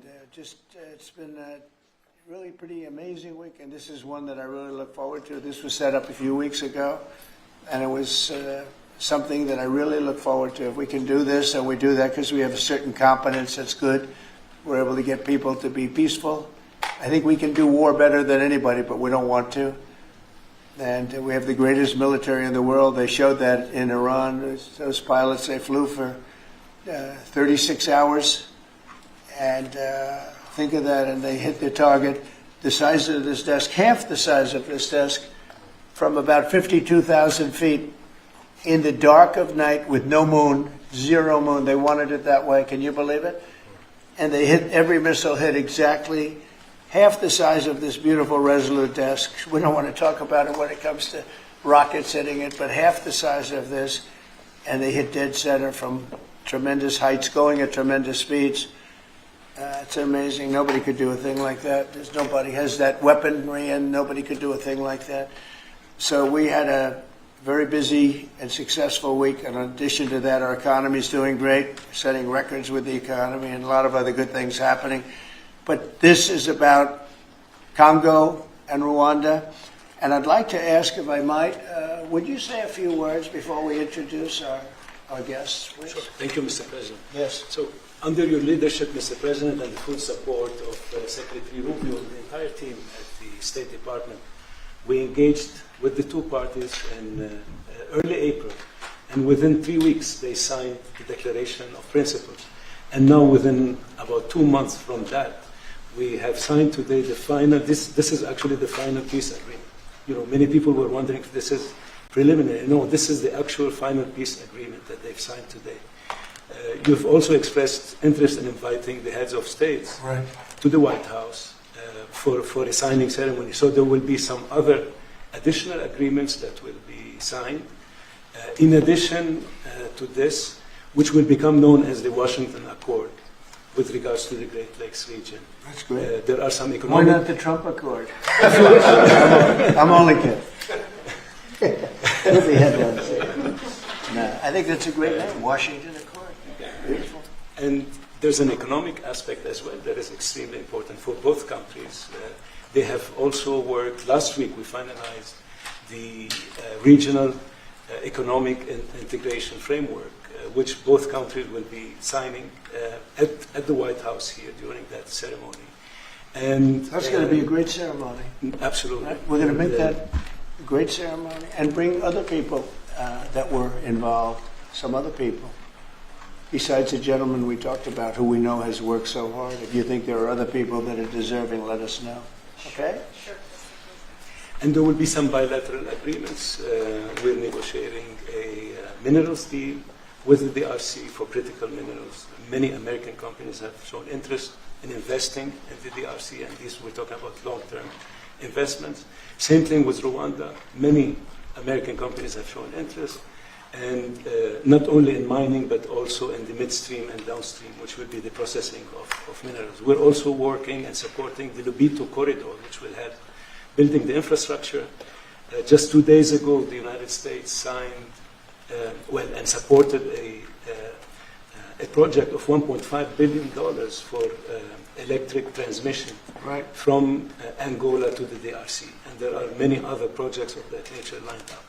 And it's been a really pretty amazing week, and this is one that I really look forward to. This was set up a few weeks ago, and it was something that I really look forward to. If we can do this, and we do that because we have a certain competence that's good, we're able to get people to be peaceful. I think we can do war better than anybody, but we don't want to. And we have the greatest military in the world. They showed that in Iran. Those pilots, they flew for 36 hours. And think of that, and they hit their target. The size of this desk, half the size of this desk, from about 52,000 feet in the dark of night with no moon, zero moon. They wanted it that way. Can you believe it? And they hit, every missile hit exactly half the size of this beautiful Resolute desk. We don't want to talk about it when it comes to rockets hitting it, but half the size of this, and they hit dead center from tremendous heights, going at tremendous speeds. It's amazing. Nobody could do a thing like that. Nobody has that weaponry, and nobody could do a thing like that. So we had a very busy and successful week. In addition to that, our economy is doing great, setting records with the economy, and a lot of other good things happening. But this is about Congo and Rwanda. And I'd like to ask, if I might, would you say a few words before we introduce our guests, please? Sure. Thank you, Mr. President. Yes. So, under your leadership, Mr. President, and the full support of Secretary Rubio and the entire team at the State Department, we engaged with the two parties in early April. And within 3 weeks, they signed the Declaration of Principles. And now, within about 2 months from that, we have signed today the final, this is actually the final peace agreement. You know, many people were wondering if this is preliminary. No, this is the actual final peace agreement that they've signed today. You've also expressed interest in inviting the heads of states to the White House for a signing ceremony. So there will be some other additional agreements that will be signed. In addition to this, which will become known as the Washington Accord with regards to the Great Lakes region. That's great. There are some economic... Why not the Trump Accord? I'm only kidding. Put the head down. No, I think that's a great name, Washington Accord. Beautiful. And there's an economic aspect as well that is extremely important for both countries. They have also worked, last week we finalized the regional economic integration framework, which both countries will be signing at the White House here during that ceremony. And that's going to be a great ceremony. Absolutely. Right? We're going to make that a great ceremony and bring other people that were involved, some other people. Besides the gentleman we talked about, who we know has worked so hard. If you think there are other people that are deserving, let us know. Okay? Sure. And there will be some bilateral agreements. We're negotiating a minerals deal with the DRC for critical minerals. Many American companies have shown interest in investing in the DRC, and these we're talking about long-term investments. Same thing with Rwanda. Many American companies have shown interest, and not only in mining, but also in the midstream and downstream, which will be the processing of minerals. We're also working and supporting the Lobito corridor, which will help building the infrastructure. Just 2 days ago, the United States signed, and supported a project of $1.5 billion for electric transmission from Angola to the DRC. And there are many other projects of that nature lined up.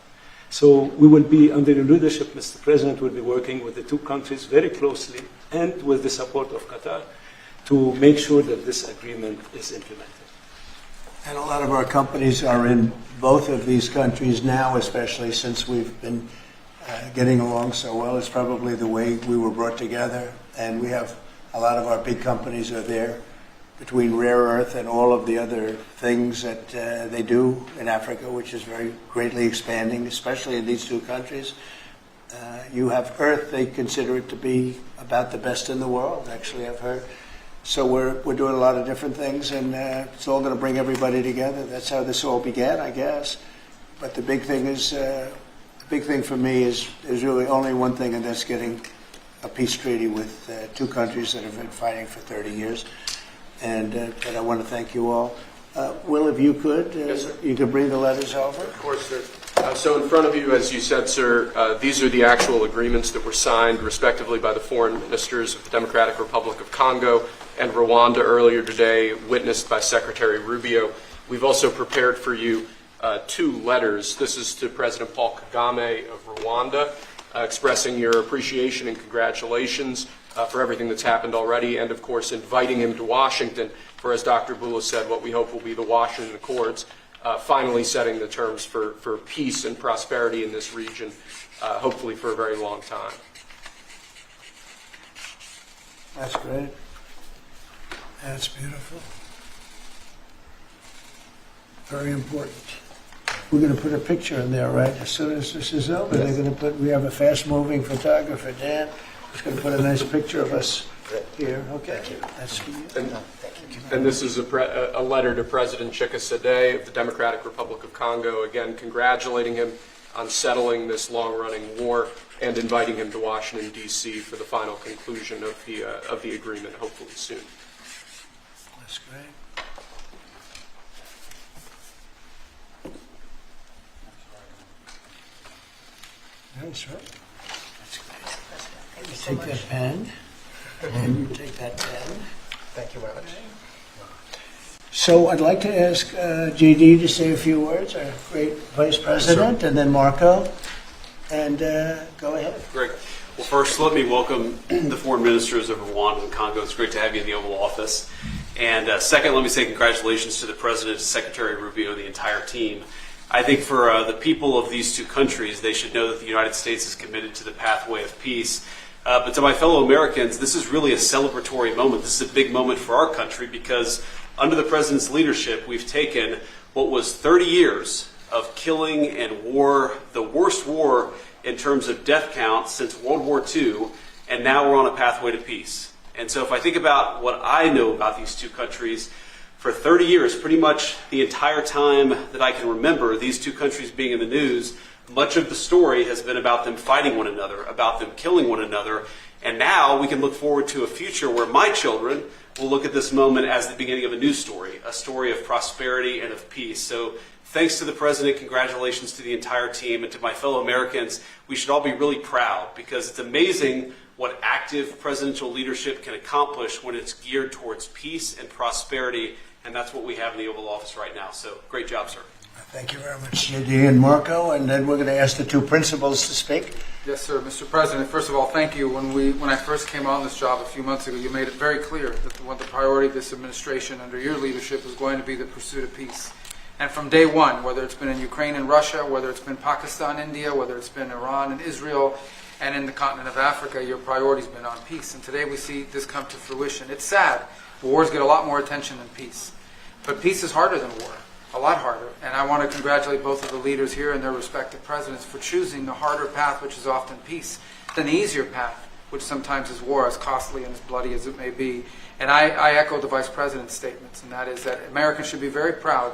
So we will be, under your leadership, Mr. President, we'll be working with the two countries very closely and with the support of Qatar to make sure that this agreement is implemented. And a lot of our companies are in both of these countries now, especially since we've been getting along so well. It's probably the way we were brought together. And we have a lot of our big companies are there, between rare earth and all of the other things that they do in Africa, which is very greatly expanding, especially in these two countries. You have earth, they consider it to be about the best in the world, actually, I've heard. So we're doing a lot of different things, and it's all going to bring everybody together. That's how this all began, I guess. But the big thing is, the big thing for me is really only one thing, and that's getting a peace treaty with two countries that have been fighting for 30 years. And I want to thank you all. Will, if you could, Yes, sir. you could bring the letters over. Of course, sir. So in front of you, as you said, sir, these are the actual agreements that were signed respectively by the foreign ministers of the Democratic Republic of Congo and Rwanda earlier today, witnessed by Secretary Rubio. We've also prepared for you two letters. This is to President Paul Kagame of Rwanda, expressing your appreciation and congratulations for everything that's happened already, and of course inviting him to Washington for, as Dr. Bula said, what we hope will be the Washington Accords, finally setting the terms for peace and prosperity in this region, hopefully for a very long time. That's great. That's beautiful. Very important. We're going to put a picture in there, right? As soon as this is over, they're going to put, we have a fast-moving photographer, Dan, who's going to put a nice picture of us here. Okay. That's for you. And this is a letter to President Chikisade of the Democratic Republic of Congo, again congratulating him on settling this long-running war and inviting him to Washington, D.C. for the final conclusion of the agreement, hopefully soon. That's great. That's right. That's great. You take that pen, and you take that pen. Thank you very much. So I'd like to ask JD to say a few words, our great Vice President, and then Marco, and go ahead. Great. Well, first, let me welcome the foreign ministers of Rwanda and Congo. It's great to have you in the Oval Office. And second, let me say congratulations to the President, Secretary Rubio, the entire team. I think for the people of these two countries, they should know that the United States is committed to the pathway of peace. But to my fellow Americans, this is really a celebratory moment. This is a big moment for our country because under the President's leadership, we've taken what was 30 years of killing and war, the worst war in terms of death count since World War II, and now we're on a pathway to peace. And so if I think about what I know about these two countries, for 30 years, pretty much the entire time that I can remember these two countries being in the news, much of the story has been about them fighting one another, about them killing one another. And now we can look forward to a future where my children will look at this moment as the beginning of a new story, a story of prosperity and of peace. So thanks to the President, congratulations to the entire team, and to my fellow Americans. We should all be really proud because it's amazing what active presidential leadership can accomplish when it's geared towards peace and prosperity, and that's what we have in the Oval Office right now. So great job, sir. Thank you very much, JD and Marco, and then we're going to ask the two principals to speak. Yes, sir. Mr. President, first of all, thank you. When I first came on this job a few months ago, you made it very clear that the priority of this administration under your leadership is going to be the pursuit of peace. And from day one, whether it's been in Ukraine and Russia, whether it's been Pakistan, India, whether it's been Iran and Israel, and in the continent of Africa, your priority's been on peace. And today we see this come to fruition. It's sad. Wars get a lot more attention than peace. But peace is harder than war. A lot harder. And I want to congratulate both of the leaders here and their respective presidents for choosing the harder path, which is often peace, than the easier path, which sometimes is war, as costly and as bloody as it may be. And I echo the Vice President's statements, and that is that Americans should be very proud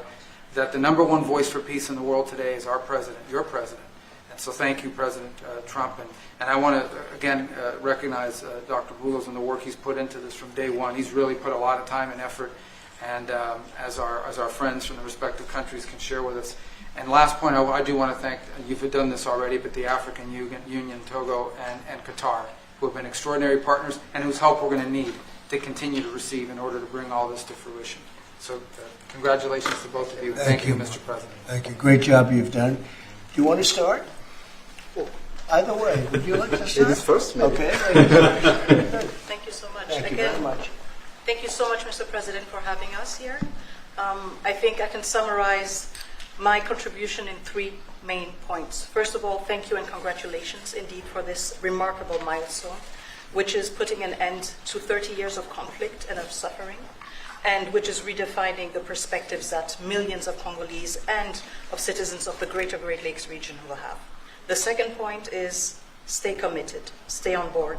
that the number one voice for peace in the world today is our President, your President. And so thank you, President Trump. And I want to, again, recognize Dr. Boulos and the work he's put into this from day one. He's really put a lot of time and effort, and as our friends from the respective countries can share with us. And last point, I do want to thank, you've done this already, but the African Union, Togo, and Qatar, who have been extraordinary partners and whose help we're going to need to continue to receive in order to bring all this to fruition. So congratulations to both of you. Thank you, Mr. President. Thank you. Great job you've done. Do you want to start? Either way. Would you like to start? Ladies first, maybe. Okay. Thank you so much. Thank you very much. Thank you so much, Mr. President, for having us here. I think I can summarize my contribution in 3 main points. First of all, thank you and congratulations indeed for this remarkable milestone, which is putting an end to 30 years of conflict and of suffering, and which is redefining the perspectives that millions of Congolese and of citizens of the greater Great Lakes region will have. The second point is stay committed, stay on board.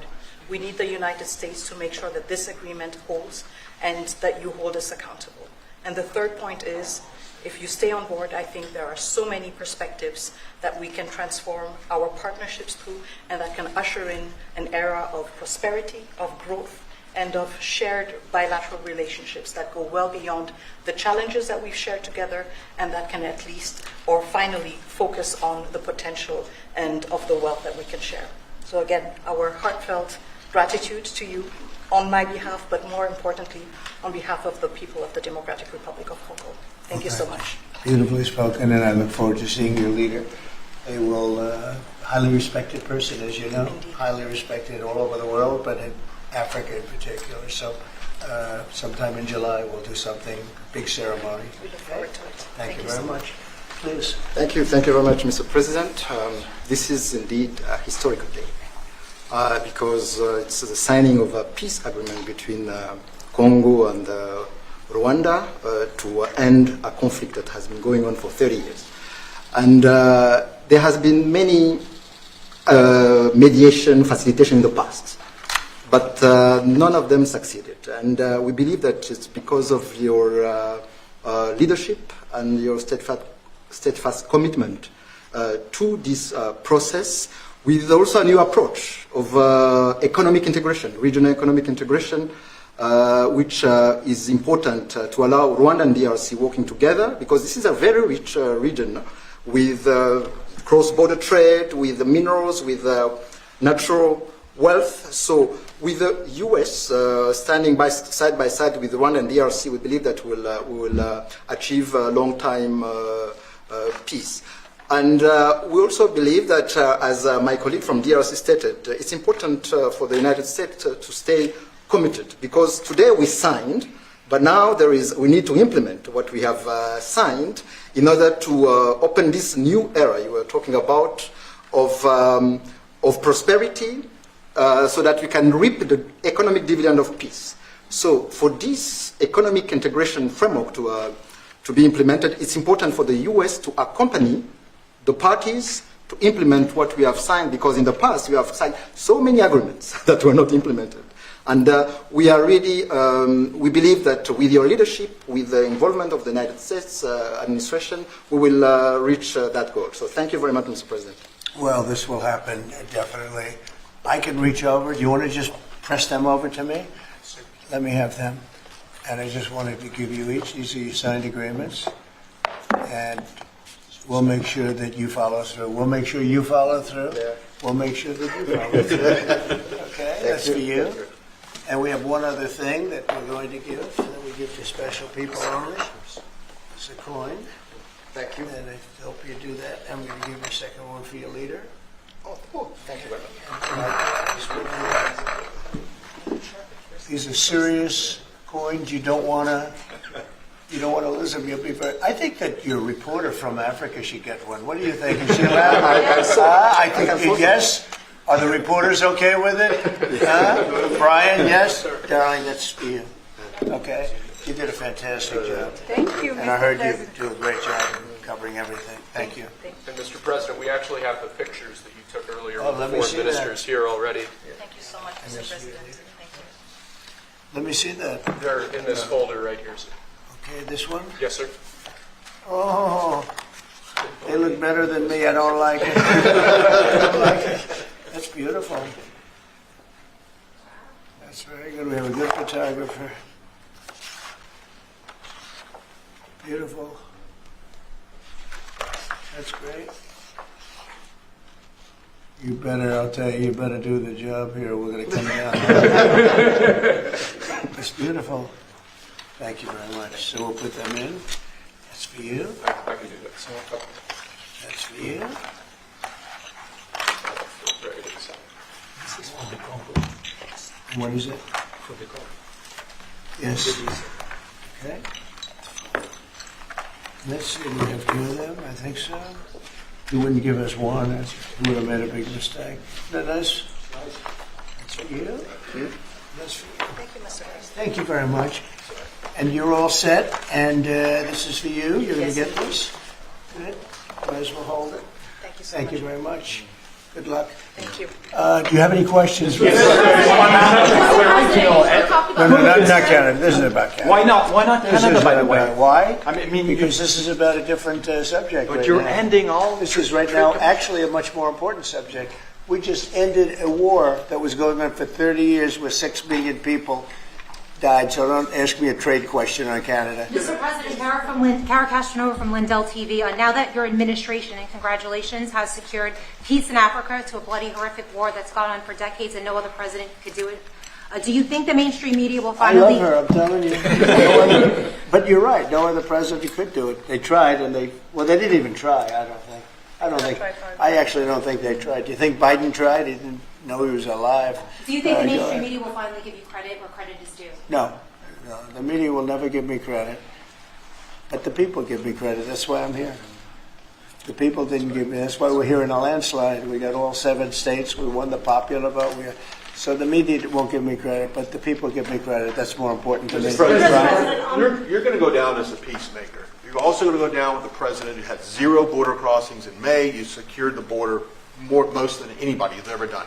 We need the United States to make sure that this agreement holds and that you hold us accountable. And the third point is, if you stay on board, I think there are so many perspectives that we can transform our partnerships through and that can usher in an era of prosperity, of growth, and of shared bilateral relationships that go well beyond the challenges that we've shared together, and that can at least, or finally, focus on the potential and of the wealth that we can share. So again, our heartfelt gratitude to you on my behalf, but more importantly, on behalf of the people of the Democratic Republic of Congo. Thank you so much. Beautifully spoken, and I look forward to seeing your leader. They will, highly respected person, as you know, Indeed. highly respected all over the world, but in Africa in particular. So sometime in July, we'll do something, big ceremony. We look forward to it. Thank you so very much. Please. Thank you very much, Mr. President. This is indeed a historical day because it's the signing of a peace agreement between Congo and Rwanda to end a conflict that has been going on for 30 years. And there has been many mediation, facilitation in the past, but none of them succeeded. And we believe that it's because of your leadership and your steadfast commitment to this process, with also a new approach of economic integration, regional economic integration, which is important to allow Rwanda and DRC working together, because this is a very rich region with cross-border trade, with minerals, with natural wealth. So with the U.S. Standing side by side with Rwanda and DRC, we believe that we will achieve a long-time peace. And we also believe that, as my colleague from DRC stated, it's important for the United States to stay committed, because today we signed, but now we need to implement what we have signed in order to open this new era you were talking about of prosperity, so that we can reap the economic dividend of peace. So for this economic integration framework to be implemented, it's important for the U.S. to accompany the parties to implement what we have signed, because in the past we have signed so many agreements that were not implemented. And we are really, we believe that with your leadership, with the involvement of the United States administration, we will reach that goal. So thank you very much, Mr. President. Well, this will happen, definitely. I can reach over. Do you want to just press them over to me? Let me have them. And I just wanted to give you each. These are your signed agreements. And we'll make sure that you follow through. We'll make sure you follow through. Yeah. We'll make sure that you follow through. Okay, that's for you. And we have one other thing that we're going to give, that we give to special people only. It's a coin. Thank you. And I hope you do that. I'm going to give you a second one for your leader. Oh, thank you very much. These are serious coins. You don't want to lose them. You'll be very. I think that your reporter from Africa should get one. What do you think? Is she allowed? I think yes. Are the reporters okay with it? Brian, yes? Darling, that's for you. Okay? You did a fantastic job. Thank you, And I heard you do a great job in covering everything. Thank you. And Mr. President, we actually have the pictures that you took earlier Oh, with let the me foreign see that. ministers here already. Thank you so much, Mr. President. Thank you. Let me see that. They're in this folder right here, sir. Okay, this one? Yes, sir. Oh, they look better than me. I don't like it. I don't like it. That's beautiful. That's very good. We have a good photographer. Beautiful. That's great. You better, I'll tell you, you better do the job here. We're going to come down. It's beautiful. Thank you very much. So we'll put them in. That's for you. I can do that. That's for you. Very good. This is for the Congo. What is it? For the Congo. Yes. Okay. Let's see, we have two of them, I think so. You wouldn't give us one, you would have made a big mistake. Isn't that nice? That's for you. That's for you. Thank you, Mr. President. Thank you very much. And you're all set, and this is for you. You're going to get this. Good. Might as well hold it. Thank you so Thank much. you very much. Good luck. Thank you. Do you have any questions? No, not Canada. This is about Canada. Why not? Why not This Canada, is by the about- way? Why? I mean, Because this is about a different subject. but right you're now. ending all. This is right now actually a much more important subject. We just ended a war that was going on for 30 years where 6 million people died. So don't ask me a trade question on Canada. Mr. President, Kara Castronova from Lindell TV. Now that your administration, and congratulations, has secured peace in Africa to a bloody, horrific war that's gone on for decades and no other president could do it, do you think the mainstream media will I finally... love her, I'm telling you. No other, but you're right, no other president could do it. They tried and they didn't even try, I don't think. I actually don't think they tried. Do you think Biden tried? He didn't know he was alive. Do you think the mainstream media will finally give you credit where credit is due? No, the media will never give me credit. But the people give me credit. That's why I'm here. The people didn't give me. That's why we're here in a landslide. We got all 7 states. We won the popular vote. So the media won't give me credit, but the people give me credit. That's more important to me. You're going to go down as a peacemaker. You're also going to go down with the president who had 0 border crossings in May. You secured the border most than anybody has ever done.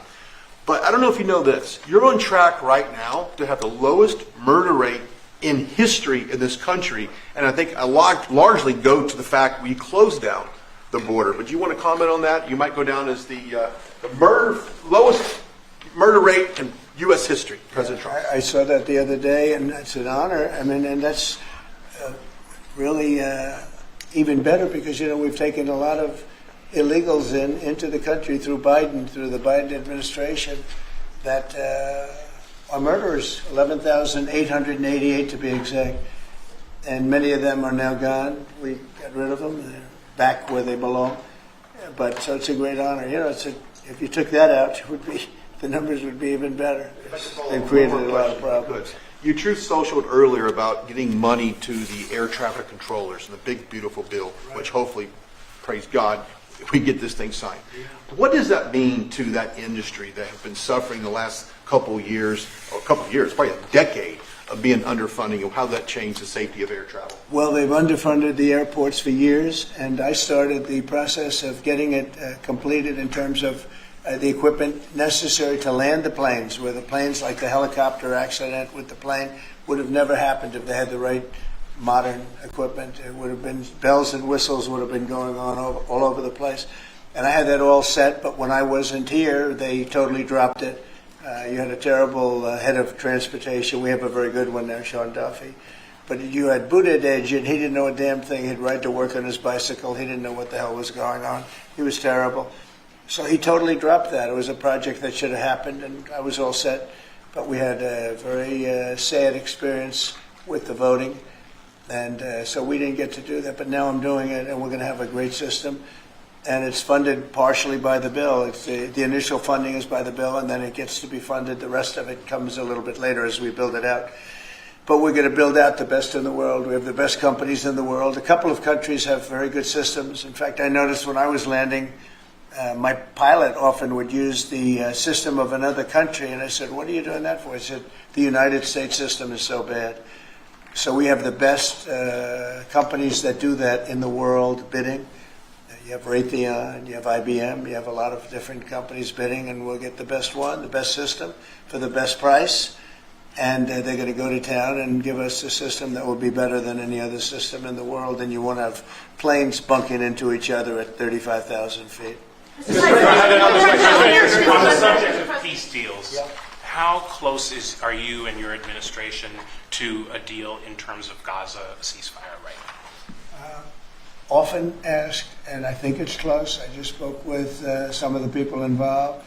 But I don't know if you know this. You're on track right now to have the lowest murder rate in history in this country. And I think largely go to the fact we closed down the border. But do you want to comment on that? You might go down as the lowest murder rate in U.S. history, President Trump. I saw that the other day, and it's an honor. I mean, and that's really even better because, we've taken a lot of illegals into the country through the Biden administration that are murderers, 11,888 to be exact. And many of them are now gone. We got rid of them. They're back where they belong. But so it's a great honor. If you took that out, the numbers would be even better. They've created a lot of problems. You Truth Socialed earlier about getting money to the air traffic controllers and the big, beautiful bill, which hopefully, praise God, we get this thing signed. What does that mean to that industry that has been suffering the last couple of years, probably a decade of being underfunding, and how that changed the safety of air travel? Well, they've underfunded the airports for years, and I started the process of getting it completed in terms of the equipment necessary to land the planes, where the planes, like the helicopter accident with the plane, would have never happened if they had the right modern equipment. It would have been bells and whistles would have been going on all over the place. And I had that all set, but when I wasn't here, they totally dropped it. You had a terrible head of transportation. We have a very good one now, Sean Duffy. But you had Buttigieg, and he didn't know a damn thing. He'd ride to work on his bicycle. He didn't know what the hell was going on. He was terrible. So he totally dropped that. It was a project that should have happened, and I was all set. But we had a very sad experience with the voting. And so we didn't get to do that, but now I'm doing it, and we're going to have a great system. And it's funded partially by the bill. It's the initial funding is by the bill, and then it gets to be funded. The rest of it comes a little bit later as we build it out. But we're going to build out the best in the world. We have the best companies in the world. A couple of countries have very good systems. In fact, I noticed when I was landing, my pilot often would use the system of another country, and I said, "What are you doing that for?" He said, "The United States system is so bad." So we have the best companies that do that in the world bidding. You have Raytheon, you have IBM, you have a lot of different companies bidding, and we'll get the best one, the best system for the best price. And they're going to go to town and give us a system that will be better than any other system in the world. And you won't have planes bunking into each other at 35,000 feet. On the subject of peace deals, how close are you and your administration to a deal in terms of Gaza ceasefire right now? Often asked, and I think it's close. I just spoke with some of the people involved.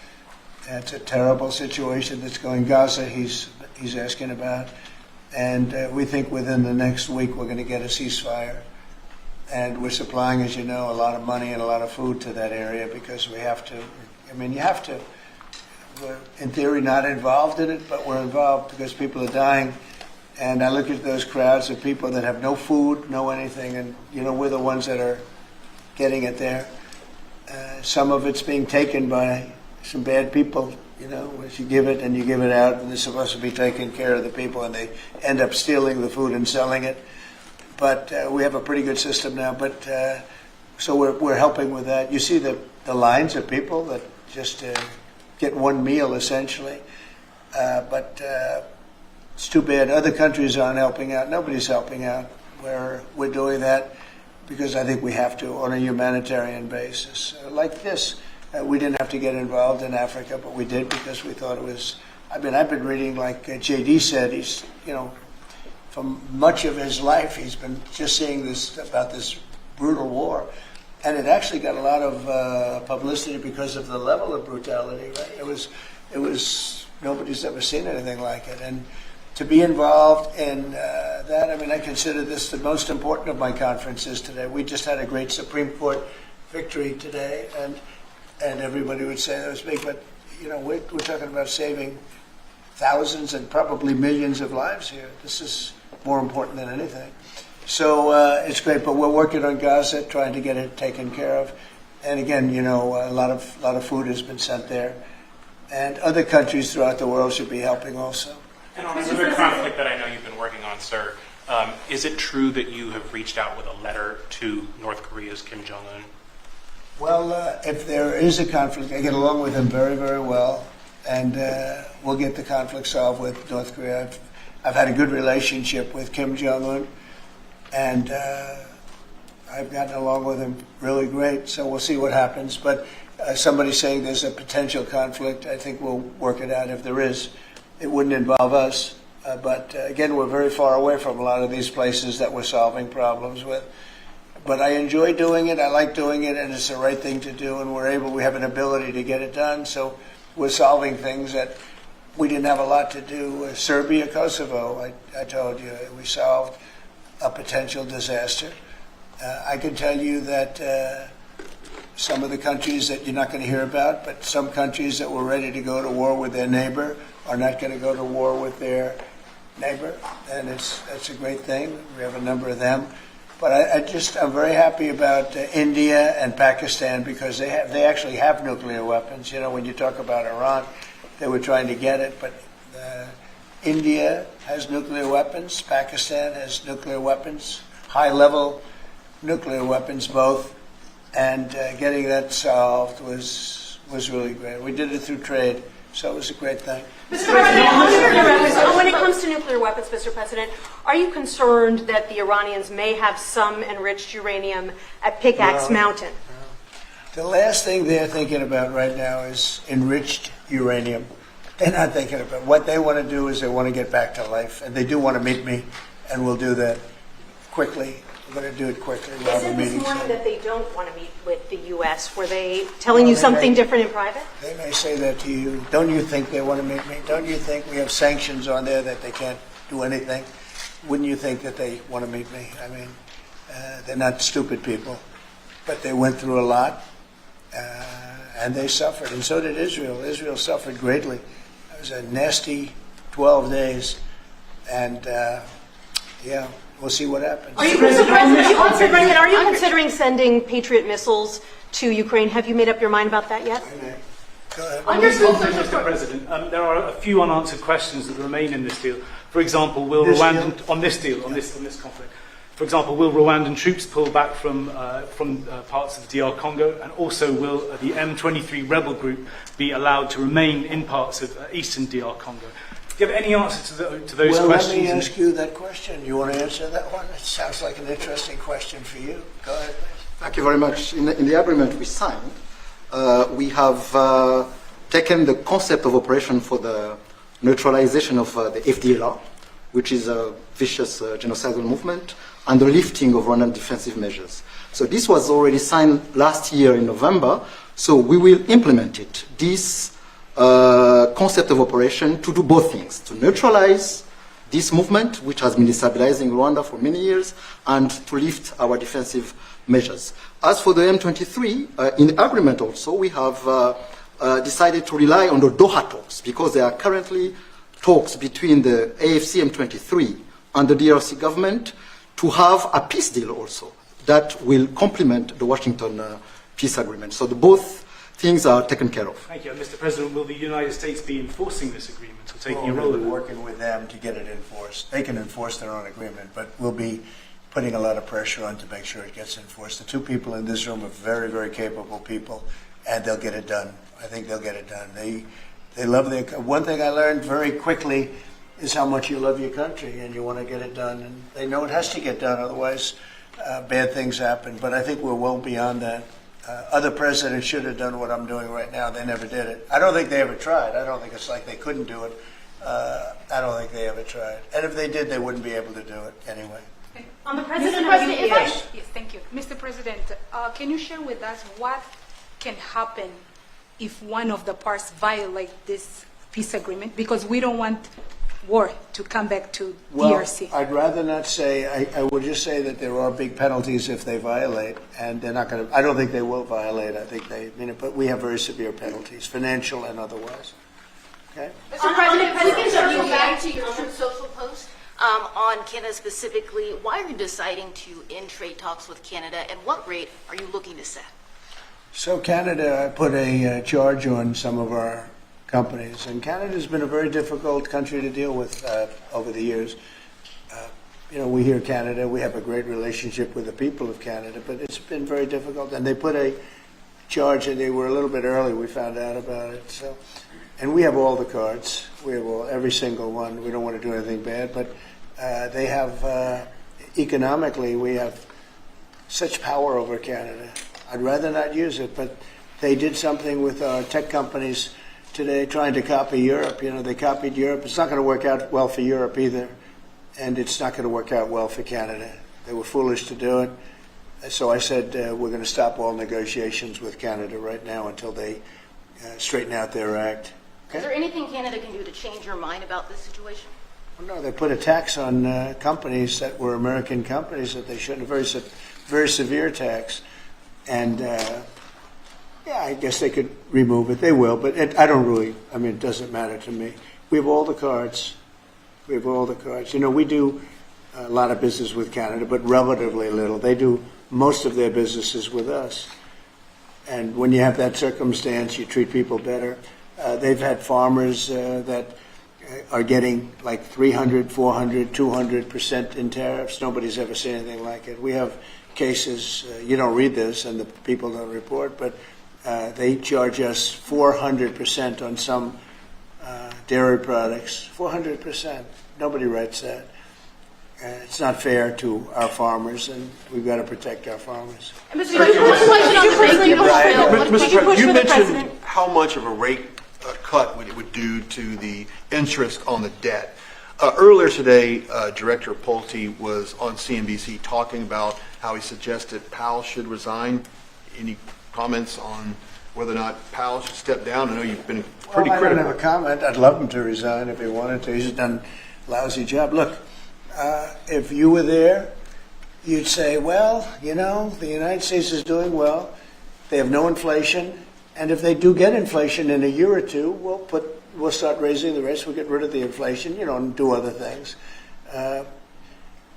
It's a terrible situation that's going Gaza. He's asking about, and we think within the next week we're going to get a ceasefire. And we're supplying, as you know, a lot of money and a lot of food to that area because we have to. I mean, you have to. We're, in theory, not involved in it, but we're involved because people are dying. And I look at those crowds of people that have no food, no anything, and, we're the ones that are getting it there. Some of it's being taken by some bad people, if you give it and you give it out, and they're supposed to be taking care of the people, and they end up stealing the food and selling it. But we have a pretty good system now, so we're helping with that. You see the lines of people that just get one meal, essentially. But it's too bad. Other countries aren't helping out. Nobody's helping out. We're doing that because I think we have to on a humanitarian basis. Like this, We didn't have to get involved in Africa, but we did because we thought it was. I mean, I've been reading, like J.D. said, he's, from much of his life, he's been just seeing this about this brutal war, and it actually got a lot of publicity because of the level of brutality. Right? It was nobody's ever seen anything like it, and to be involved in that, I mean, I consider this the most important of my conferences today. We just had a great Supreme Court victory today, and everybody would say that was big, but we're talking about saving thousands and probably millions of lives here. This is more important than anything. So it's great, but we're working on Gaza, trying to get it taken care of. And again, a lot of food has been sent there, and other countries throughout the world should be helping also. And on another conflict that I know you've been working on, sir, is it true that you have reached out with a letter to North Korea's Kim Jong-un? Well, if there is a conflict, I get along with him very, very well, and we'll get the conflict solved with North Korea. I've had a good relationship with Kim Jong-un, and I've gotten along with him really great, so we'll see what happens. But somebody's saying there's a potential conflict. I think we'll work it out if there is. It wouldn't involve us, but again, we're very far away from a lot of these places that we're solving problems with. But I enjoy doing it, I like doing it, and it's the right thing to do, and we have an ability to get it done, so we're solving things that we didn't have a lot to do. Serbia, Kosovo, I told you, we solved a potential disaster. I can tell you that some of the countries that you're not going to hear about, but some countries that were ready to go to war with their neighbor are not going to go to war with their neighbor, and that's a great thing. We have a number of them. But I'm very happy about India and Pakistan because they actually have nuclear weapons. When you talk about Iran, they were trying to get it, but India has nuclear weapons, Pakistan has nuclear weapons, high-level nuclear weapons both, and getting that solved was really great. We did it through trade, so it was a great thing. Mr. President, when it comes to nuclear weapons, Mr. President, are you concerned that the Iranians may have some enriched uranium at Pickaxe Mountain? The last thing they're thinking about right now is enriched uranium. They're not thinking about what they want to do is they want to get back to life, and they do want to meet me, and we'll do that quickly. We're going to do it quickly. We'll have a Isn't meeting this morning soon. that they don't want to meet with the U.S.? Were they telling you something different in private? They may say that to you. Don't you think they want to meet me? Don't you think we have sanctions on there that they can't do anything? Wouldn't you think that they want to meet me? I mean, they're not stupid people, but they went through a lot, and they suffered, and so did Israel. Israel suffered greatly. It was a nasty 12 days, and we'll see what happens. Are you, Mr. President, are you considering sending Patriot missiles to Ukraine? Have you made up your mind about that yet? Go ahead. Mr. President, there are a few unanswered questions that remain in this deal. For example, will Rwandan on this conflict? For example, will Rwandan troops pull back from parts of the DR Congo, and also will the M23 rebel group be allowed to remain in parts of eastern DR Congo? Do you have any answer to those questions? Well, let me ask you that question. You want to answer that one? It sounds like an interesting question for you. Go ahead, please. Thank you very much. In the agreement we signed, we have taken the concept of operation for the neutralization of the FDLR, which is a vicious genocidal movement, and the lifting of Rwandan defensive measures. So this was already signed last year in November, so we will implement it. This concept of operation to do both things, to neutralize this movement, which has been destabilizing Rwanda for many years, and to lift our defensive measures. As for the M23, in the agreement also, we have decided to rely on the Doha talks, because there are currently talks between the AFC M23 and the DRC government to have a peace deal also that will complement the Washington peace agreement. So both things are taken care of. Thank you. Mr. President, will the United States be enforcing this agreement or taking a role We'll in be it? working with them to get it enforced. They can enforce their own agreement, but we'll be putting a lot of pressure on to make sure it gets enforced. The two people in this room are very, very capable people, and they'll get it done. I think they'll get it done. They love their. One thing I learned very quickly is how much you love your country and you want to get it done. And they know it has to get done, otherwise bad things happen. But I think we're well beyond that. other presidents should have done what I'm doing right now. They never did it. I don't think they ever tried. I don't think it's like they couldn't do it. I don't think they ever tried. And if they did, they wouldn't be able to do it anyway. On the Mr. president, President, if I, Yes. yes, thank you. Mr. President, can you share with us what can happen if one of the parts violate this peace agreement? Because we don't want war to come back to Well, DRC. I'd rather not say. I would just say that there are big penalties if they violate, and they're not going to. I don't think they will violate. I think they mean it, but we have very severe penalties, financial and otherwise. Okay. Mr. President, if we can circle back to your Truth Social post on Canada specifically, why are you deciding to end trade talks with Canada, and what rate are you looking to set? So Canada put a charge on some of our companies, and Canada's been a very difficult country to deal with over the years. We hear Canada, we have a great relationship with the people of Canada, but it's been very difficult. And they put a charge, and they were a little bit early. We found out about it. So, and we have all the cards. We have every single one. We don't want to do anything bad, but they have economically, we have such power over Canada. I'd rather not use it, but they did something with our tech companies today trying to copy Europe. They copied Europe. It's not going to work out well for Europe either, and it's not going to work out well for Canada. They were foolish to do it. So I said we're going to stop all negotiations with Canada right now until they straighten out their act. Okay? Is there anything Canada can do to change your mind about this situation? Well, no, they put a tax on companies that were American companies that they shouldn't have, very severe tax. And I guess they could remove it. They will, but I don't really, it doesn't matter to me. We have all the cards. We have all the cards. We do a lot of business with Canada, but relatively little. They do most of their businesses with us. And when you have that circumstance, you treat people better. They've had farmers that are getting like 300, 400, 200% in tariffs. Nobody's ever seen anything like it. We have cases, you don't read this and the people don't report, but they charge us 400% on some dairy products. 400%. Nobody writes that. It's not fair to our farmers, and we've got to protect our farmers. Mr. President, what's the question on the President bill? Mr. Did you President, push you for the mentioned president? how much of a rate cut it would do to the interest on the debt. Earlier today, Director Pulte was on CNBC talking about how he suggested Powell should resign. Any comments on whether or not Powell should step down? I know you've been pretty I critical. don't have a comment. I'd love him to resign if he wanted to. He's done a lousy job. Look, if you were there, you'd say, well, the United States is doing well. They have no inflation. And if they do get inflation in a year or two, we'll start raising the rates. We'll get rid of the inflation, and do other things.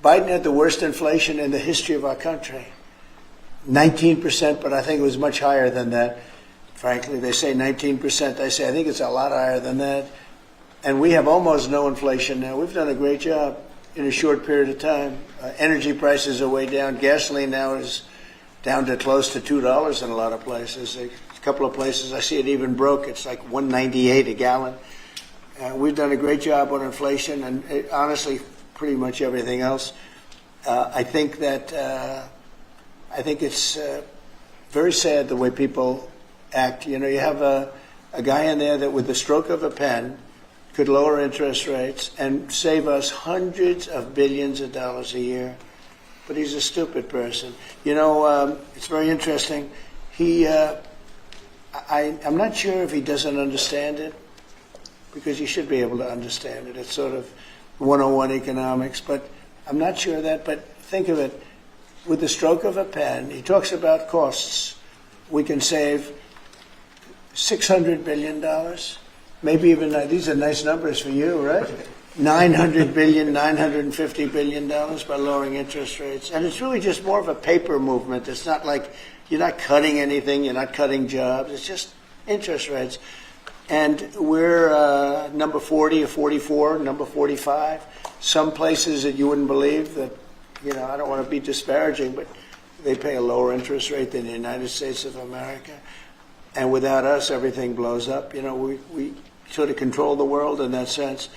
Biden had the worst inflation in the history of our country. 19%, but I think it was much higher than that. Frankly, they say 19%. I say I think it's a lot higher than that. And we have almost no inflation now. We've done a great job in a short period of time. Energy prices are way down. Gasoline now is down to close to $2 in a lot of places. A couple of places I see it even broke. It's like $1.98 a gallon. We've done a great job on inflation, and honestly, pretty much everything else. I think it's very sad the way people act. You have a guy in there that with the stroke of a pen could lower interest rates and save us hundreds of billions of dollars a year. But he's a stupid person. It's very interesting. I'm not sure if he doesn't understand it, because you should be able to understand it. It's sort of 101 economics, but I'm not sure of that. But think of it, with the stroke of a pen, he talks about costs. We can save $600 billion, maybe even, these are nice numbers for you, right? $900 billion, $950 billion by lowering interest rates. And it's really just more of a paper movement. It's not like you're not cutting anything, you're not cutting jobs, it's just interest rates. And we're number 40 or 44, number 45. Some places that you wouldn't believe that, I don't want to be disparaging, but they pay a lower interest rate than the United States of America. And without us, everything blows up. We sort of control the world in that sense.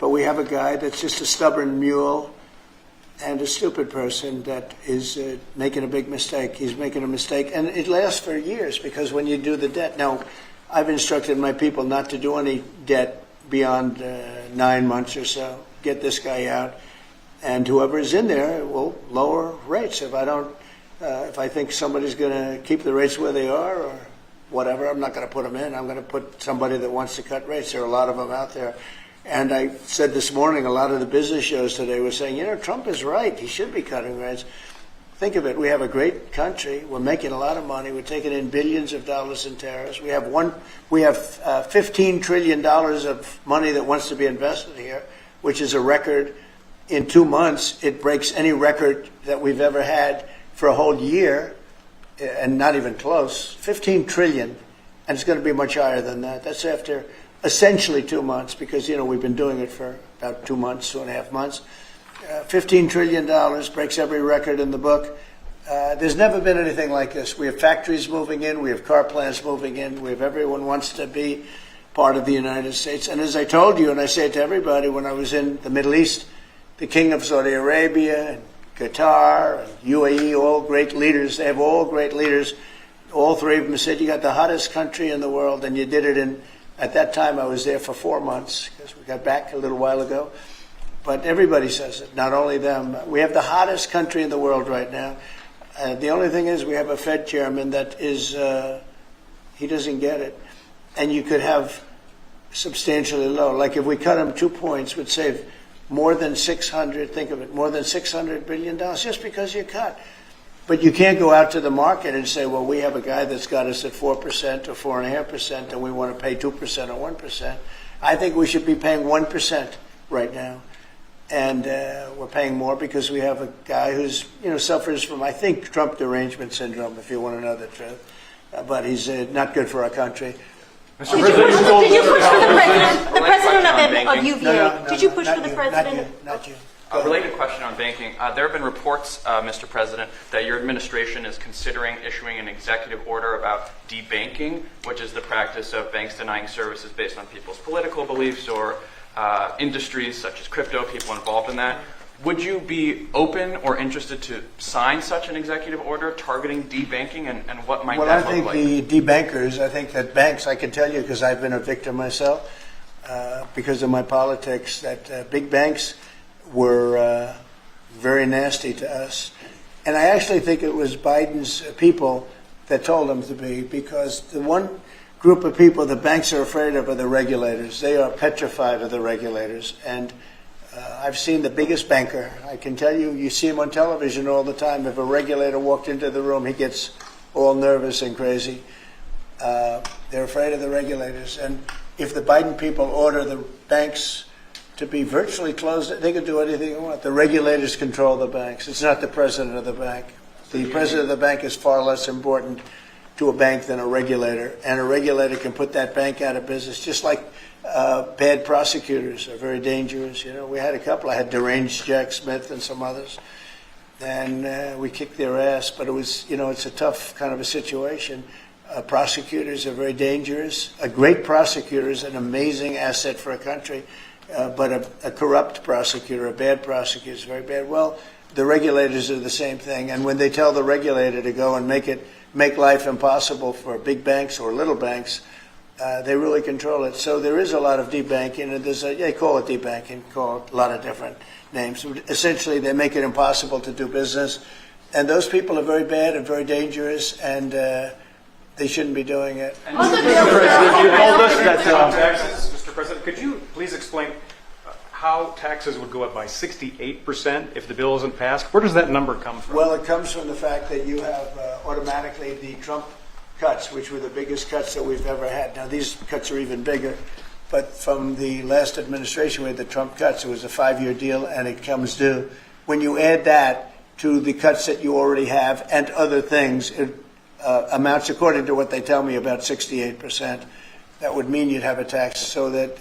But we have a guy that's just a stubborn mule. and a stupid person that is making a big mistake. He's making a mistake, and it lasts for years because when you do the debt. Now, I've instructed my people not to do any debt beyond 9 months or so. Get this guy out, and whoever is in there will lower rates. If I think somebody's going to keep the rates where they are or whatever, I'm not going to put them in. I'm going to put somebody that wants to cut rates. There are a lot of them out there. And I said this morning, a lot of the business shows today were saying, Trump is right. He should be cutting rates. Think of it. We have a great country. We're making a lot of money. We're taking in billions of dollars in tariffs. We have $15 trillion of money that wants to be invested here, which is a record. In 2 months, it breaks any record that we've ever had for a whole year, and not even close. 15 trillion, and it's going to be much higher than that. That's after essentially 2 months, because we've been doing it for about 2 months, 2.5 months. $15 trillion breaks every record in the book. There's never been anything like this. We have factories moving in. We have car plants moving in. We have everyone wants to be part of the United States. And as I told you, and I say it to everybody, when I was in the Middle East, the King of Saudi Arabia and Qatar and UAE, all great leaders. They have all great leaders. All three of them said, you got the hottest country in the world, and you did it at that time I was there for 4 months, because we got back a little while ago. But everybody says it, not only them. We have the hottest country in the world right now. The only thing is we have a Fed chairman that is, he doesn't get it. And you could have substantially low. Like if we cut him 2 points, would save more than more than $600 billion just because you cut. But you can't go out to the market and say, well, we have a guy that's got us at 4% or 4.5%, and we want to pay 2% or 1%. I think we should be paying 1% right now. And we're paying more because we have a guy who's, suffers from, I think, Trump derangement syndrome, if you want to know the truth. But he's not good for our country. Did you push for the president of UVA? No, Did you push for the president? Not you. A related question on banking. There have been reports, Mr. President, that your administration is considering issuing an executive order about debanking, which is the practice of banks denying services based on people's political beliefs or industries such as crypto, people involved in that. Would you be open or interested to sign such an executive order targeting debanking, and what might that look like? Well, I think the debankers, I think that banks, I can tell you because I've been a victim myself, because of my politics, that big banks were very nasty to us. And I actually think it was Biden's people that told them to be, because the one group of people the banks are afraid of are the regulators. They are petrified of the regulators. And I've seen the biggest banker. I can tell you, you see him on television all the time. If a regulator walked into the room, he gets all nervous and crazy. They're afraid of the regulators. And if the Biden people order the banks to be virtually closed, they can do anything they want. The regulators control the banks. It's not the president of the bank. The president of the bank is far less important to a bank than a regulator. And a regulator can put that bank out of business, just like bad prosecutors are very dangerous. We had a couple. I had deranged Jack Smith and some others. And we kicked their ass. But it was, it's a tough kind of a situation. Prosecutors are very dangerous. A great prosecutor is an amazing asset for a country. But a corrupt prosecutor, a bad prosecutor is very bad. Well, the regulators are the same thing. And when they tell the regulator to go and make life impossible for big banks or little banks, they really control it. So there is a lot of debanking, and they call it debanking, call it a lot of different names. Essentially, they make it impossible to do business. And those people are very bad and very dangerous, and they shouldn't be doing it. Mr. President, could you please explain how taxes would go up by 68% if the bill isn't passed? Where does that number come from? Well, it comes from the fact that you have automatically the Trump cuts, which were the biggest cuts that we've ever had. Now, these cuts are even bigger. But from the last administration, we had the Trump cuts. It was a 5-year deal, and it comes due. When you add that to the cuts that you already have and other things, it amounts, according to what they tell me, about 68%. That would mean you'd have a tax, so that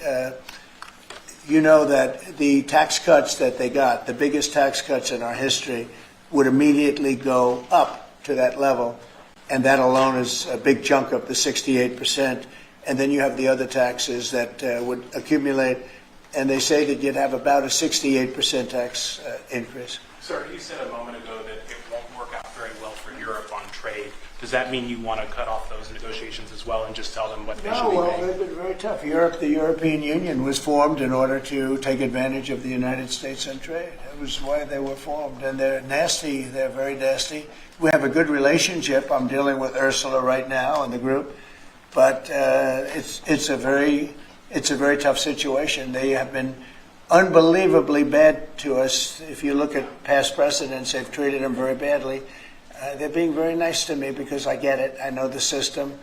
that the tax cuts that they got, the biggest tax cuts in our history, would immediately go up to that level. And that alone is a big chunk of the 68%. And then you have the other taxes that would accumulate. and they say that you'd have about a 68% tax increase. Sir, you said a moment ago that it won't work out very well for Europe on trade. Does that mean you want to cut off those negotiations as well and just tell them what they should No, be well, paying? they've been very tough. The European Union was formed in order to take advantage of the United States on trade. That was why they were formed, and they're nasty. They're very nasty. We have a good relationship. I'm dealing with Ursula right now and the group, but it's a very tough situation. They have been unbelievably bad to us. If you look at past precedents, they've treated them very badly. They're being very nice to me because I get it. I know the system,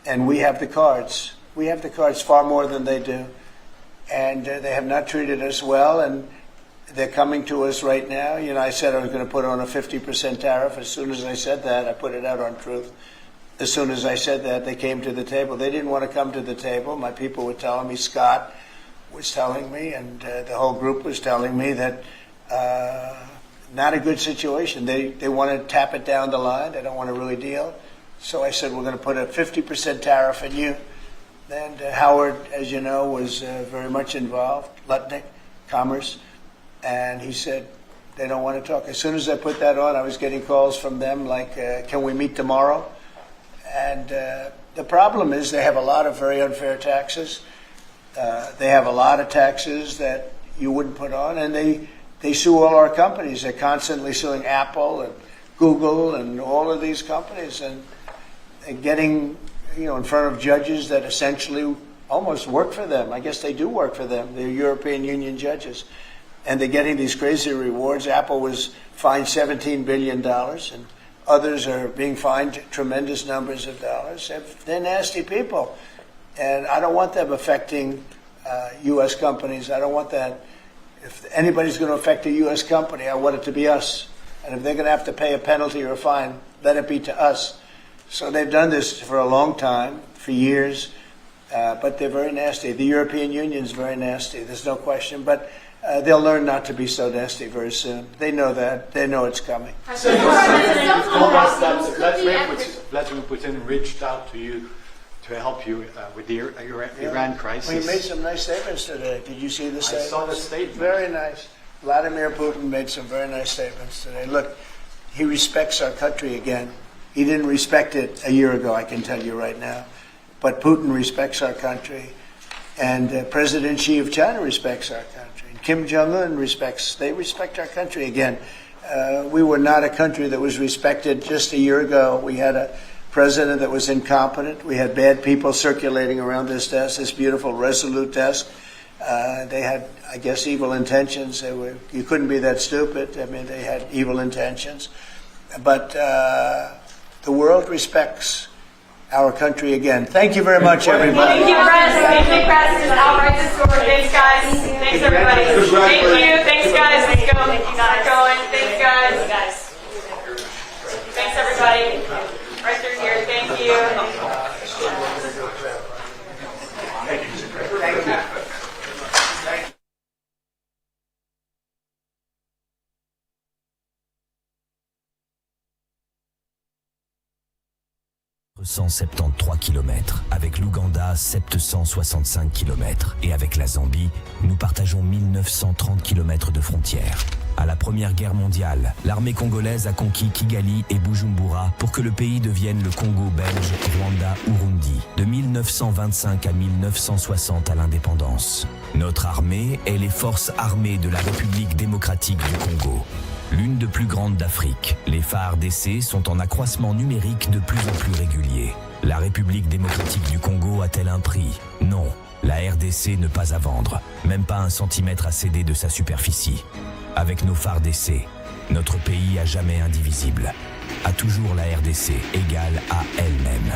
and we have the cards. We have the cards far more than they do, and they have not treated us well, and they're coming to us right now. You know, I said I was going to put on a 50% tariff. As soon as I said that, I put it out on Truth. As soon as I said that, they came to the table. They didn't want to come to the table. My people were telling me, Scott was telling me, and the whole group was telling me that not a good situation. They want to tap it down the line. They don't want to really deal. So I said, we're going to put a 50% tariff on you. And Howard, as you know, was very much involved, Lutnick, Commerce, and he said they don't want to talk. As soon as I put that on, I was getting calls from them like, can we meet tomorrow? And the problem is they have a lot of very unfair taxes. They have a lot of taxes that you wouldn't put on, and they sue all our companies. They're constantly suing Apple and Google and all of these companies, and getting in front of judges that essentially almost work for them. I guess they do work for them. They're European Union judges, and they're getting these crazy rewards. Apple was fined $17 billion, and others are being fined tremendous numbers of dollars. They're nasty people, and I don't want them affecting U.S. companies. I don't want that. If anybody's going to affect a U.S. company, I want it to be us. And if they're going to have to pay a penalty or a fine, let it be to us. So they've done this for a long time, for years, but they're very nasty. The European Union is very nasty, there's no question, but they'll learn not to be so nasty very soon. They know that. They know it's coming. Vladimir Putin reached out to you to help you with the Iran crisis. Well, he made some nice statements today. Did you see the statements? I saw the statement. Very nice. Vladimir Putin made some very nice statements today. Look, he respects our country again. He didn't respect it a year ago, I can tell you right now. But Putin respects our country. And President Xi of China respects our country. And Kim Jong-un they respect our country again. We were not a country that was respected just a year ago. We had a president that was incompetent. We had bad people circulating around this desk, this beautiful, resolute desk. They had, I guess, evil intentions. You couldn't be that stupid. I mean, they had evil intentions. But the world respects our country again. Thank you very much, everybody. Thank you, Press. Thank you, Press. Outright this story. Thanks, guys. Thanks, everybody. Thank you. Thanks, guys. Let's go. Thank you, guys. Going. Thanks, guys. Thanks, everybody. Right through here. Thank you. Thank you. 173 km, avec l'Ouganda 765 km et avec la Zambie, nous partageons 1930 km de frontières. À la Première Guerre mondiale, l'armée congolaise a conquis Kigali et Bujumbura pour que le pays devienne le Congo belge, Rwanda, Urundi, de 1925 à 1960 à l'indépendance. Notre armée est les forces armées de la République démocratique du Congo. L'une des plus grandes d'Afrique, les FARDC sont en accroissement numérique de plus en plus régulier. La République démocratique du Congo a-t-elle un prix? Non. La RDC ne pas à vendre, même pas un centimètre à céder de sa superficie. Avec nos FARDC, notre pays à jamais indivisible. A toujours la RDC égale à elle-même.